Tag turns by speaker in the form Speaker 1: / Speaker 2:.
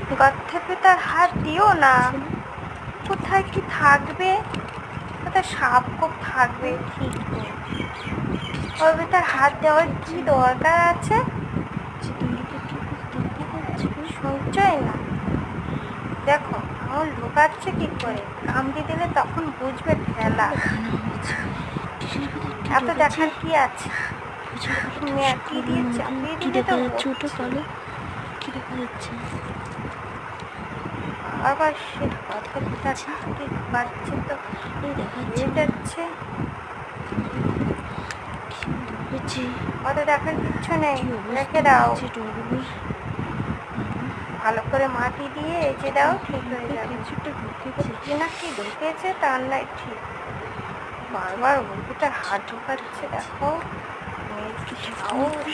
Speaker 1: গর্তের ভেতর হাত দিও না। কোথায় কি থাকবে? কোথায় সাপ কোপ থাকবে ঠিক নেই। ওর ভেতর হাত দেওয়ার কি দরকার আছে? শুনছই না? দেখো আমার লুকাচ্ছে কি করে, কামড়ে দিলে তখন বুঝবে খেলা। এত দেখার কি আছে? কি দিয়ে চাপিয়ে দিলে তো
Speaker 2: কি দেখা যাচ্ছে?
Speaker 1: আবার সে গর্তের ভেতর ঢাকে বাড়ছে তো
Speaker 2: এই দেখাচ্ছে
Speaker 1: হয়ে যাচ্ছে। অত দেখার কিচ্ছু নেই, রেখে দাও। ভালো করে মাটি দিয়ে এঁচে দাও, ঠিক হয়ে যাবে। কি না কি ঢুকেছে তার নাই ঠিক। বারবার ওর ভিতর হাত ঢোকাচ্ছে, দেখো মেয়ের কি সাহস।